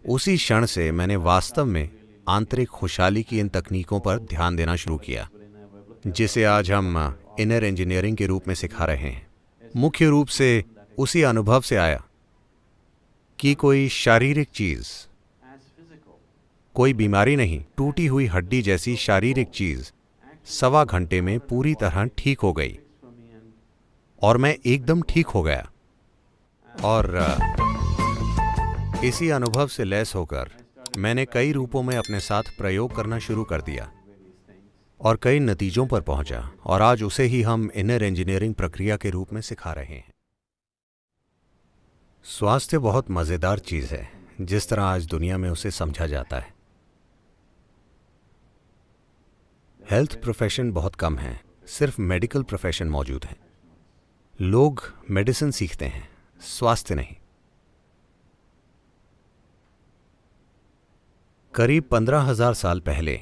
उसी क्षण से मैंने वास्तव में आंतरिक खुशहाली की इन तकनीकों पर ध्यान देना शुरू किया, जिसे आज हम इनर इंजीनियरिंग के रूप में सिखा रहे हैं। मुख्य रूप से उसी अनुभव से आया कि कोई शारीरिक चीज, कोई बीमारी नहीं, टूटी हुई हड्डी जैसी शारीरिक चीज 1.25 घंटे में पूरी तरह ठीक हो गई और मैं एकदम ठीक हो गया। और इसी अनुभव से लैस होकर मैंने कई रूपों में अपने साथ प्रयोग करना शुरू कर दिया और कई नतीजों पर पहुंचा, और आज उसे ही हम इनर इंजीनियरिंग प्रक्रिया के रूप में सिखा रहे हैं। स्वास्थ्य बहुत मजेदार चीज है, जिस तरह आज दुनिया में उसे समझा जाता है। हेल्थ प्रोफेशन बहुत कम है, सिर्फ मेडिकल प्रोफेशन मौजूद है। लोग मेडिसिन सीखते हैं, स्वास्थ्य नहीं। करीब 15,000 साल पहले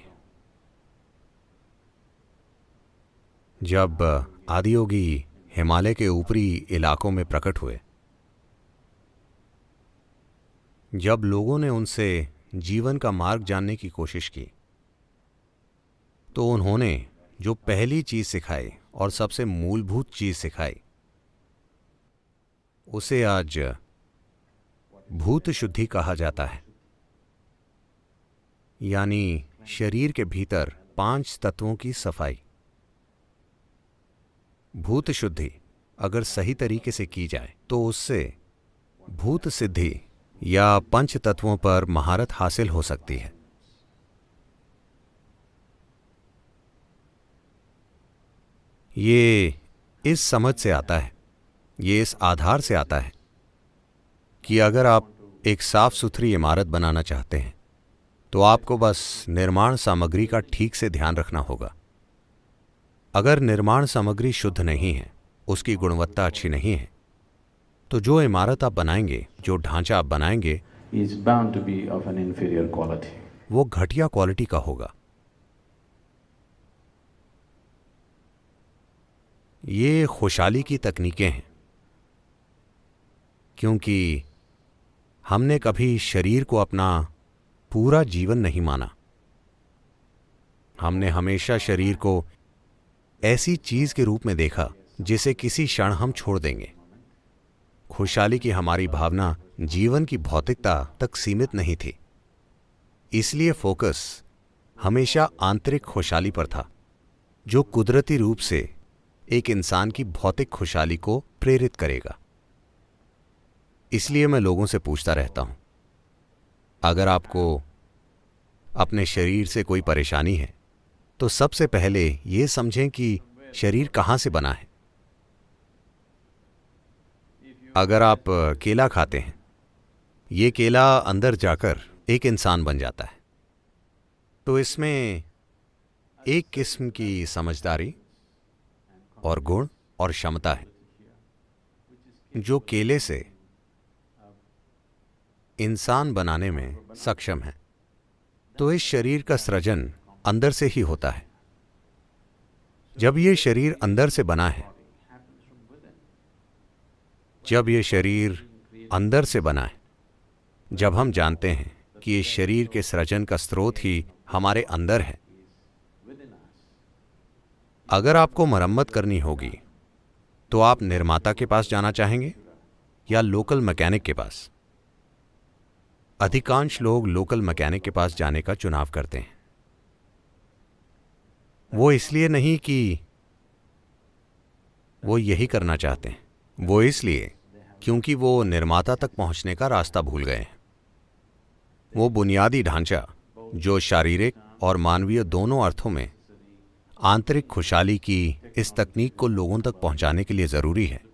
जब आदियोगी हिमालय के ऊपरी इलाकों में प्रकट हुए, जब लोगों ने उनसे जीवन का मार्ग जानने की कोशिश की, तो उन्होंने जो पहली चीज सिखाई और सबसे मूलभूत चीज सिखाई, उसे आज भूत शुद्धि कहा जाता है। यानी शरीर के भीतर 5 तत्वों की सफाई। भूत शुद्धि अगर सही तरीके से की जाए तो उससे भूत सिद्धि या 5 तत्वों पर महारत हासिल हो सकती है। ये इस समझ से आता है, ये इस आधार से आता है कि अगर आप एक साफ सुथरी इमारत बनाना चाहते हैं तो आपको बस निर्माण सामग्री का ठीक से ध्यान रखना होगा। अगर निर्माण सामग्री शुद्ध नहीं है, उसकी गुणवत्ता अच्छी नहीं है, तो जो इमारत आप बनाएंगे, जो ढांचा आप बनाएंगे, वो घटिया क्वालिटी का होगा। ये खुशहाली की तकनीकें हैं, क्योंकि हमने कभी शरीर को अपना पूरा जीवन नहीं माना। हमने हमेशा शरीर को ऐसी चीज के रूप में देखा जिसे किसी क्षण हम छोड़ देंगे। खुशहाली की हमारी भावना जीवन की भौतिकता तक सीमित नहीं थी, इसलिए फोकस हमेशा आंतरिक खुशहाली पर था, जो कुदरती रूप से एक इंसान की भौतिक खुशहाली को प्रेरित करेगा। इसलिए मैं लोगों से पूछता रहता हूं, अगर आपको अपने शरीर से कोई परेशानी है तो सबसे पहले यह समझें कि शरीर कहां से बना है। अगर आप केला खाते हैं, ये केला अंदर जाकर एक इंसान बन जाता है, तो इसमें एक किस्म की समझदारी और गुण और क्षमता है जो केले से इंसान बनाने में सक्षम है। तो इस शरीर का सृजन अंदर से ही होता है। जब ये शरीर अंदर से बना है, जब ये शरीर अंदर से बना है, जब हम जानते हैं कि इस शरीर के सृजन का स्रोत ही हमारे अंदर है, अगर आपको मरम्मत करनी होगी तो आप निर्माता के पास जाना चाहेंगे या लोकल मैकेनिक के पास? अधिकांश लोग लोकल मैकेनिक के पास जाने का चुनाव करते हैं। वो इसलिए नहीं कि वो यही करना चाहते हैं, वो इसलिए क्योंकि वो निर्माता तक पहुंचने का रास्ता भूल गए हैं। वो बुनियादी ढांचा जो शारीरिक और मानवीय दोनों अर्थों में आंतरिक खुशहाली की इस तकनीक को लोगों तक पहुंचाने के लिए जरूरी है।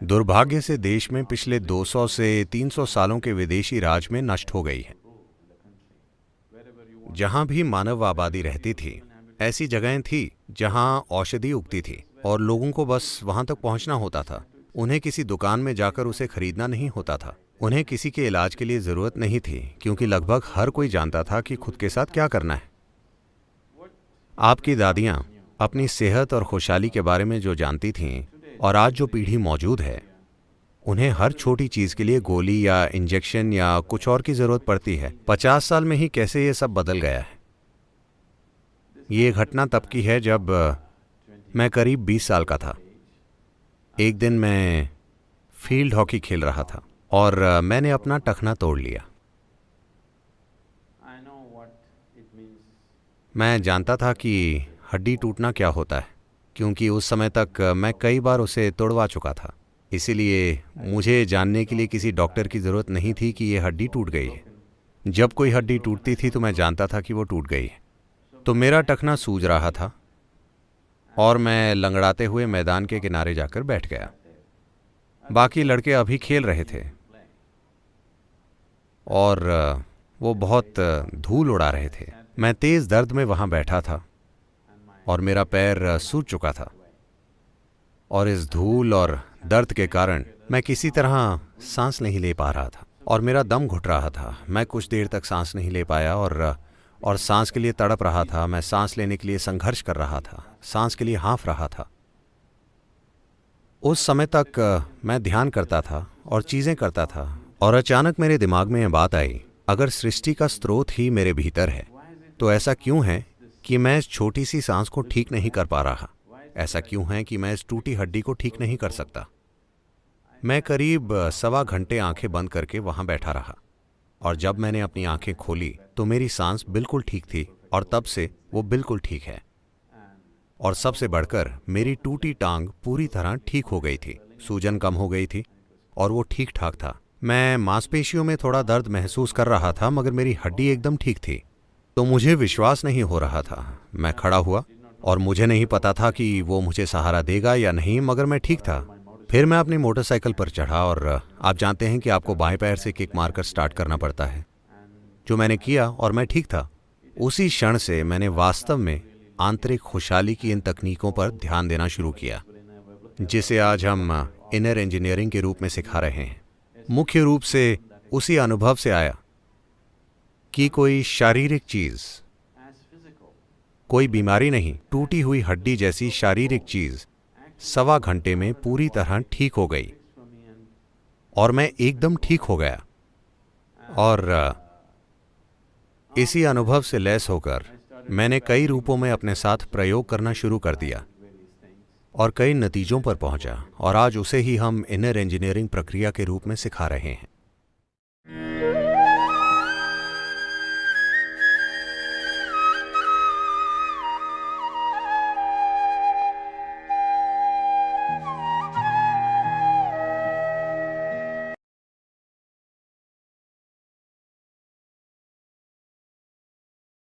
दुर्भाग्य से देश में पिछले 200 से 300 सालों के विदेशी राज में नष्ट हो गई है। जहां भी मानव आबादी रहती थी, ऐसी जगहें थी जहां औषधि उगती थी और लोगों को बस वहां तक पहुंचना होता था। उन्हें किसी दुकान में जाकर उसे खरीदना नहीं होता था। उन्हें किसी के इलाज के लिए जरूरत नहीं थी, क्योंकि लगभग हर कोई जानता था कि खुद के साथ क्या करना है। आपकी दादियां अपनी सेहत और खुशहाली के बारे में जो जानती थीं, और आज जो पीढ़ी मौजूद है, उन्हें हर छोटी चीज के लिए गोली या इंजेक्शन या कुछ और की जरूरत पड़ती है। 50 साल में ही कैसे ये सब बदल गया है। ये घटना तब की है जब मैं करीब 20 साल का था। एक दिन मैं फील्ड हॉकी खेल रहा था और मैंने अपना टखना तोड़ लिया। मैं जानता था कि हड्डी टूटना क्या होता है, क्योंकि उस समय तक मैं कई बार उसे तोड़वा चुका था। इसीलिए मुझे जानने के लिए किसी डॉक्टर की ज़रूरत नहीं थी कि ये हड्डी टूट गई है। जब कोई हड्डी टूटती थी तो मैं जानता था कि वो टूट गई है। तो मेरा टखना सूज रहा था और मैं लंगड़ाते हुए मैदान के किनारे जाकर बैठ गया। बाकी लड़के अभी खेल रहे थे और वो बहुत धूल उड़ा रहे थे। मैं तेज दर्द में वहां बैठा था और मेरा पैर सूज चुका था, और इस धूल और दर्द के कारण मैं किसी तरह सांस नहीं ले पा रहा था और मेरा दम घुट रहा था। मैं कुछ देर तक सांस नहीं ले पाया और सांस के लिए तड़प रहा था। मैं सांस लेने के लिए संघर्ष कर रहा था, सांस के लिए हाँफ रहा था। उस समय तक मैं ध्यान करता था और चीजें करता था, और अचानक मेरे दिमाग में यह बात आई, अगर सृष्टि का स्रोत ही मेरे भीतर है तो ऐसा क्यों है कि मैं इस छोटी सी सांस को ठीक नहीं कर पा रहा? ऐसा क्यों है कि मैं इस टूटी हड्डी को ठीक नहीं कर सकता? मैं करीब 1.25 घंटे आंखें बंद करके वहां बैठा रहा, और जब मैंने अपनी आंखें खोली तो मेरी सांस बिल्कुल ठीक थी, और तब से वो बिल्कुल ठीक है। और सबसे बढ़कर मेरी टूटी टांग पूरी तरह ठीक हो गई थी, सूजन कम हो गई थी और वो ठीक ठाक था। मैं मांसपेशियों में थोड़ा दर्द महसूस कर रहा था, मगर मेरी हड्डी एकदम ठीक थी। तो मुझे विश्वास नहीं हो रहा था। मैं खड़ा हुआ और मुझे नहीं पता था कि वो मुझे सहारा देगा या नहीं, मगर मैं ठीक था। फिर मैं अपनी मोटरसाइकिल पर चढ़ा, और आप जानते हैं कि आपको बाएं पैर से किक मारकर स्टार्ट करना पड़ता है, जो मैंने किया, और मैं ठीक था। उसी क्षण से मैंने वास्तव में आंतरिक खुशहाली की इन तकनीकों पर ध्यान देना शुरू किया, जिसे आज हम इनर इंजीनियरिंग के रूप में सिखा रहे हैं। मुख्य रूप से उसी अनुभव से आया कि कोई शारीरिक चीज, कोई बीमारी नहीं, टूटी हुई हड्डी जैसी शारीरिक चीज 1.25 घंटे में पूरी तरह ठीक हो गई, और मैं एकदम ठीक हो गया। और इसी अनुभव से लैस होकर मैंने कई रूपों में अपने साथ प्रयोग करना शुरू कर दिया और कई नतीजों पर पहुंचा, और आज उसे ही हम इनर इंजीनियरिंग प्रक्रिया के रूप में सिखा रहे हैं।